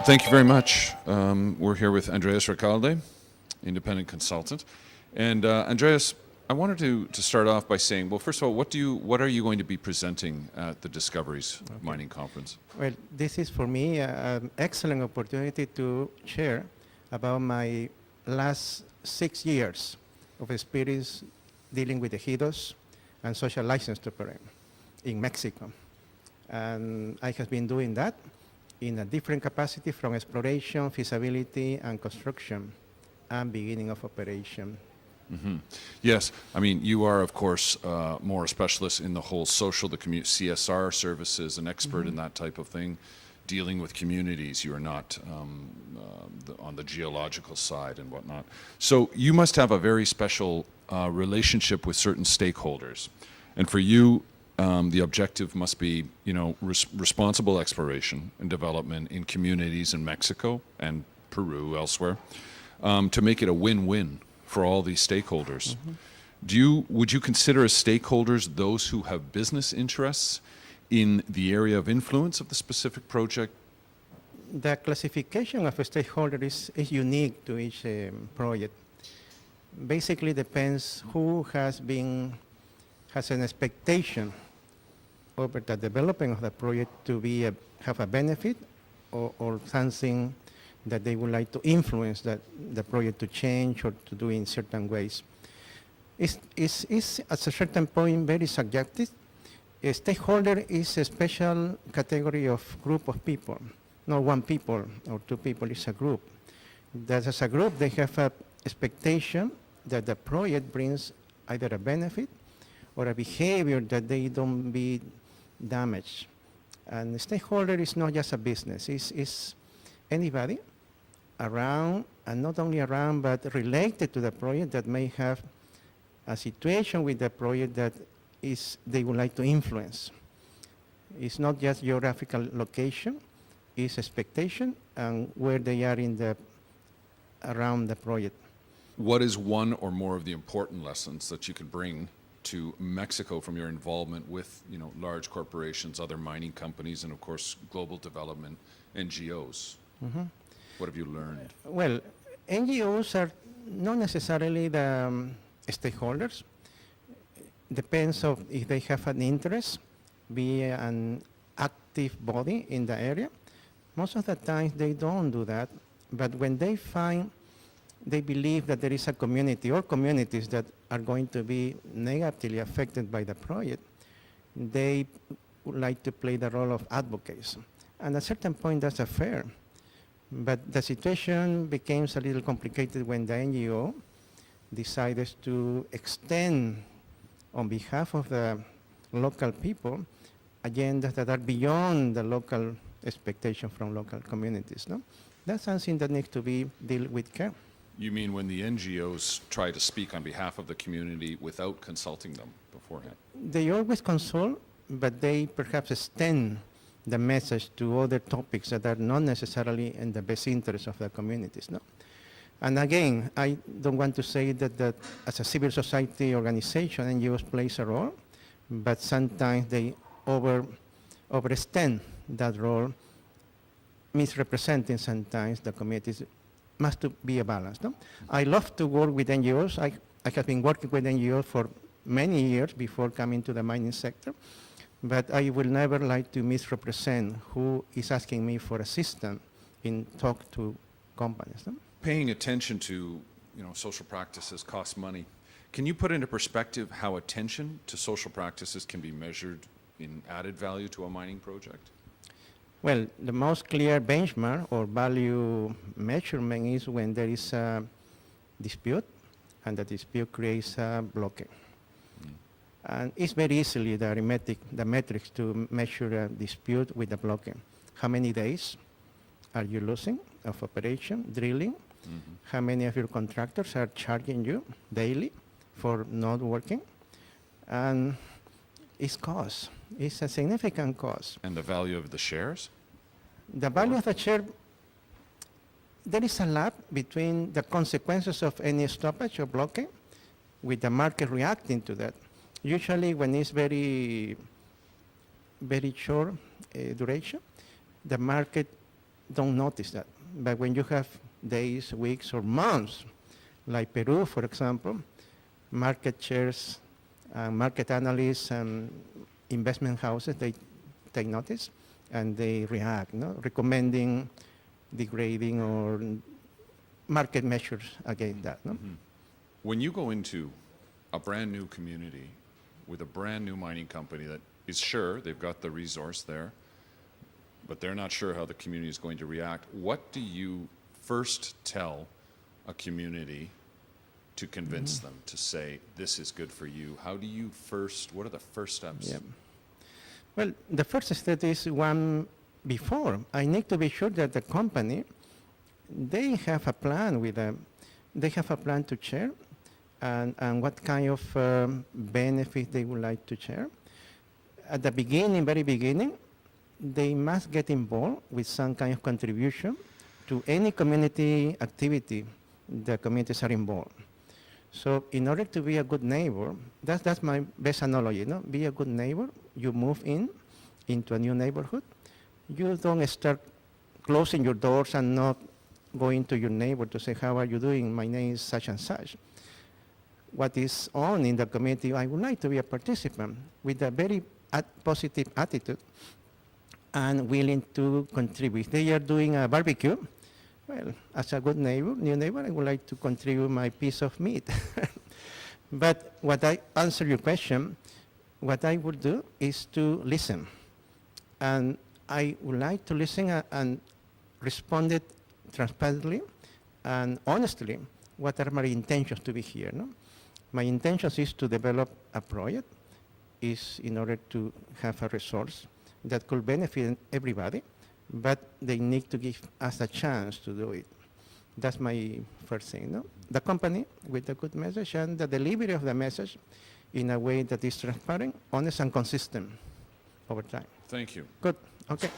Thank you very much. We're here with Andreas Recalde, independent consultant. And Andreas, I wanted to start off by saying, well, first of all, what are you going to be presenting at the Discoveries Mining Conference? Well, this is for me an excellent opportunity to share about my last 6 years of experience dealing with ejidos and social license to operate in Mexico. And I have been doing that in a different capacity from exploration, feasibility, and construction, and beginning of operation. Mm-hmm. Yes, I mean, you are, of course, more a specialist in the whole social, the CSR services, an expert in that type of thing, dealing with communities. You are not on the geological side and whatnot. So you must have a very special relationship with certain stakeholders. And for you, the objective must be, responsible exploration and development in communities in Mexico and Peru, elsewhere, to make it a win-win for all these stakeholders. Would you consider as stakeholders those who have business interests in the area of influence of the specific project? The classification of a stakeholder is unique to each project. Basically depends who has an expectation over the development of the project to have a benefit or something that they would like to influence the project to change or to do in certain ways. It's at a certain point very subjective. A stakeholder is a special category of group of people, not one people or two people, it's a group. That as a group they have an expectation that the project brings either a benefit or a behavior that they don't be damaged. And the stakeholder is not just a business, it's anybody around, and not only around, but related to the project that may have a situation with the project that they would like to influence. It's not just geographical location, it's expectation and where they are around the project. What is one or more of the important lessons that you could bring to Mexico from your involvement with, large corporations, other mining companies, and of course, global development, NGOs? What have you learned? Well, NGOs are not necessarily the stakeholders. Depends on if they have an interest, be an active body in the area. Most of the time they don't do that, but when they believe that there is a community or communities that are going to be negatively affected by the project, they would like to play the role of advocates. And at a certain point, that's fair. But the situation becomes a little complicated when the NGO decides to extend, on behalf of the local people, agendas that are beyond the local expectation from local communities. No? That's something that needs to be dealt with care. You mean when the NGOs try to speak on behalf of the community without consulting them beforehand? They always consult, but they perhaps extend the message to other topics that are not necessarily in the best interest of the communities. No? And again, I don't want to say that as a civil society organization, NGOs plays a role, but sometimes they overextend that role, misrepresenting sometimes the communities. Must be a balance. No? I love to work with NGOs. I have been working with NGOs for many years before coming to the mining sector, but I will never like to misrepresent who is asking me for assistance in talk to companies. No? Paying attention to social practices costs money. Can you put into perspective how attention to social practices can be measured in added value to a mining project? Well, the most clear benchmark or value measurement is when there is a dispute, and the dispute creates a blockade. And it's very easily the metrics to measure a dispute with a blockade. How many days are you losing of operation, drilling? How many of your contractors are charging you daily for not working? And it's cost. It's a significant cost. And the value of the shares? The value of the share, there is a lag between the consequences of any stoppage or blockade with the market reacting to that. Usually when it's very, very short duration, the market don't notice that. But when you have days, weeks, or months, like Peru, for example, market shares, market analysts, and investment houses, they take notice and they react, no? Recommending degrading or market measures against that. No? When you go into a brand new community with a brand new mining company that is sure they've got the resource there, but they're not sure how the community is going to react, what do you first tell a community to convince them to say, this is good for you? How do you first, what are the first steps? Yeah. Well, the first step is one before. I need to be sure that the company, they have a plan they have a plan to share and what kind of benefit they would like to share. At the beginning, very beginning, they must get involved with some kind of contribution to any community activity the communities are involved. So in order to be a good neighbor, that's my best analogy, no? Be a good neighbor, you move into a new neighborhood. You don't start closing your doors and not going to your neighbor to say, how are you doing? My name is such and such. What is on in the community, I would like to be a participant with a very positive attitude and willing to contribute. They are doing a barbecue. Well, as a good neighbor, new neighbor, I would like to contribute my piece of meat. But what I answer your question, what I would do is to listen. And I would like to listen and respond it transparently and honestly. What are my intentions to be here? No? My intentions is to develop a project, is in order to have a resource that could benefit everybody, but they need to give us a chance to do it. That's my first thing. No? The company with a good message and the delivery of the message in a way that is transparent, honest, and consistent over time. Thank you. Good. Okay.